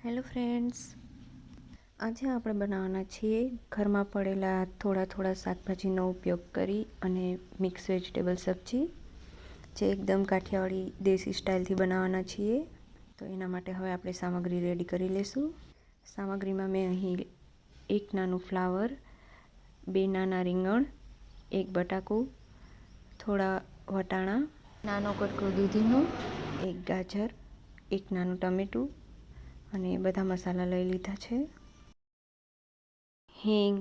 Hello friends, આજે આપણે બનાવવાના છીએ ઘરમાં પડેલા થોડા શાકભાજીનો ઉપયોગ કરી અને મિક્સ વેજીટેબલ સબ્જી, જે એકદમ કાઠિયાવાડી દેશી સ્ટાઇલથી બનાવવાના છીએ. તો એના માટે હવે આપણે સામગ્રી રેડી કરી લઈશું. સામગ્રીમાં મેં અહીં એક નાનું ફ્લાવર, 2 નાના રીંગણ, 1 બટાકું, થોડા વટાણા, નાનો કટકો દૂધીનો, 1 ગાજર, 1 નાનું ટમેટું અને બધા મસાલા લઈ લીધા છે. હિંગ,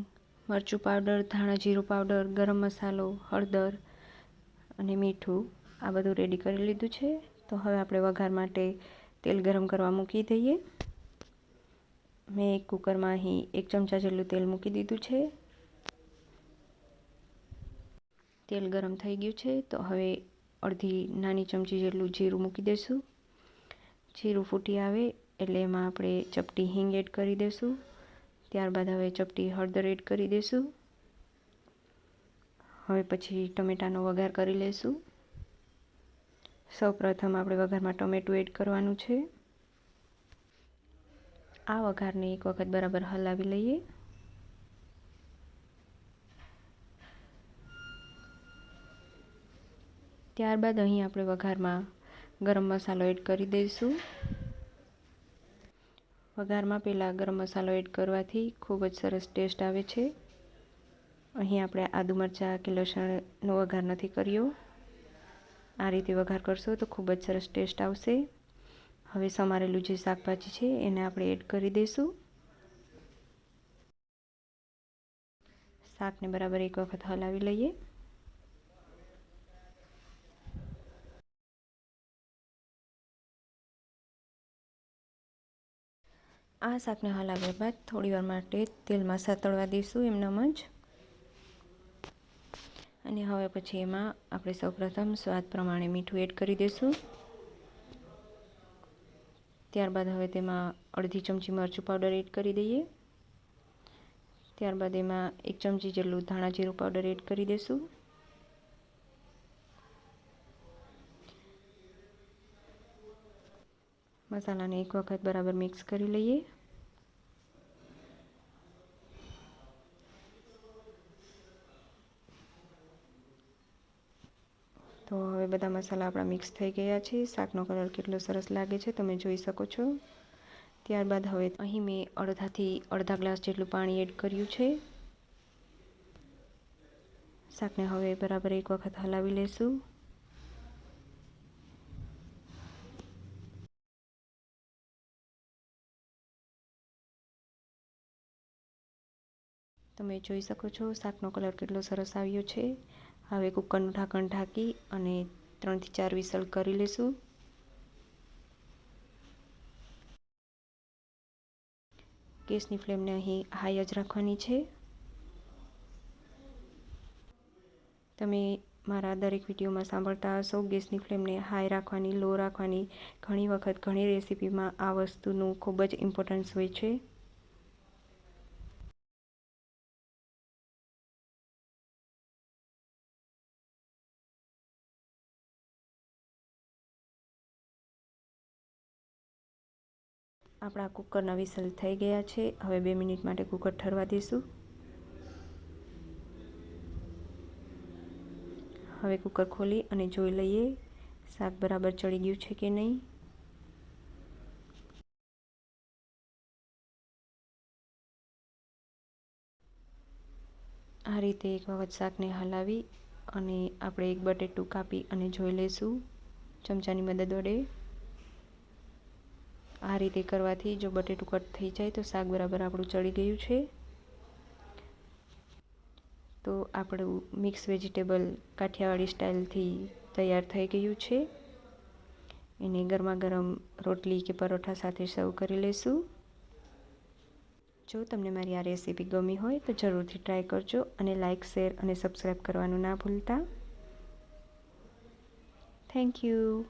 મરચું પાવડર, ધાણા જીરું પાવડર, ગરમ મસાલો, હળદર અને મીઠું, આ બધું રેડી કરી લીધું છે. તો હવે આપણે વઘાર માટે તેલ ગરમ કરવા મૂકી દઈએ. મેં એક કુકરમાં અહીં 1 ચમચા જેટલું તેલ મૂકી દીધું છે. તેલ ગરમ થઈ ગયું છે તો હવે અડધી નાની ચમચી જેટલું જીરું મૂકી દઈશું. જીરું ફૂટી આવે એટલે એમાં આપણે ચપટી હિંગ એડ કરી દઈશું. ત્યારબાદ હવે ચપટી હળદર એડ કરી દઈશું. હવે પછી ટમેટાનો વઘાર કરી લઈશું. સૌપ્રથમ આપણે વઘારમાં ટમેટું એડ કરવાનું છે. આ વઘારને એક વખત બરાબર હલાવી લઈએ. ત્યારબાદ અહીં આપણે વઘારમાં ગરમ મસાલો એડ કરી દઈશું. વઘારમાં પહેલાં ગરમ મસાલો એડ કરવાથી ખૂબ જ સરસ ટેસ્ટ આવે છે. અહીં આપણે આદુ મરચાં કે લસણનો વઘાર નથી કર્યો. આ રીતે વઘાર કરશો તો ખૂબ જ સરસ ટેસ્ટ આવશે. હવે સમારેલું જે શાકભાજી છે એને આપણે એડ કરી દઈશું. શાકને બરાબર એક વખત હલાવી લઈએ. આ શાકને હલાવ્યા બાદ થોડીવાર માટે તેલમાં સાતળવા દઈશું એમનેમ જ. અને હવે પછી એમાં આપણે સૌપ્રથમ સ્વાદ પ્રમાણે મીઠું એડ કરી દઈશું. ત્યારબાદ હવે તેમાં અડધી ચમચી મરચું પાવડર એડ કરી દઈએ. ત્યારબાદ એમાં 1 ચમચી જેટલું ધાણા જીરું પાવડર એડ કરી દઈશું. મસાલાને એક વખત બરાબર મિક્સ કરી લઈએ. તો હવે બધા મસાલા આપણા મિક્સ થઈ ગયા છે. શાકનો કલર કેટલો સરસ લાગે છે તમે જોઈ શકો છો. ત્યારબાદ હવે અહીં મેં અડધાથી અડધા ગ્લાસ જેટલું પાણી એડ કર્યું છે. શાકને હવે બરાબર એક વખત હલાવી લેશું. તમે જોઈ શકો છો શાકનો કલર કેટલો સરસ આવ્યો છે. હવે કુકરનું ઢાંકણ ઢાંકી અને 3 થી 4 વિસલ કરી લેશું. ગેસની ફ્લેમને અહીં હાઈ જ રાખવાની છે. તમે મારા દરેક વિડીયોમાં સાંભળતા હશો, ગેસની ફ્લેમને હાઈ રાખવાની, લો રાખવાની. ઘણી વખત ઘણી રેસીપીમાં આ વસ્તુનું ખૂબ જ ઇમ્પોર્ટન્સ હોય છે. આપણા કુકરના વિસલ થઈ ગયા છે. હવે 2 મિનિટ માટે કુકર ઠરવા દઈશું. હવે કુકર ખોલી અને જોઈ લઈએ શાક બરાબર ચડી ગયું છે કે નહીં. આ રીતે એક વખત શાકને હલાવી અને આપણે એક બટેટું કાપી અને જોઈ લઈશું ચમચાની મદદ વડે. આ રીતે કરવાથી જો બટેટું કટ થઈ જાય તો શાક બરાબર આપણું ચડી ગયું છે. તો આપણું મિક્સ વેજીટેબલ કાઠિયાવાડી સ્ટાઇલથી તૈયાર થઈ ગયું છે. એને ગરમા ગરમ રોટલી કે પરોઠા સાથે સર્વ કરી લઈશું. જો તમને મારી આ રેસીપી ગમી હોય તો જરૂરથી ટ્રાય કરજો અને લાઇક, શેર અને સબસ્ક્રાઈબ કરવાનું ના ભૂલતા. Thank you.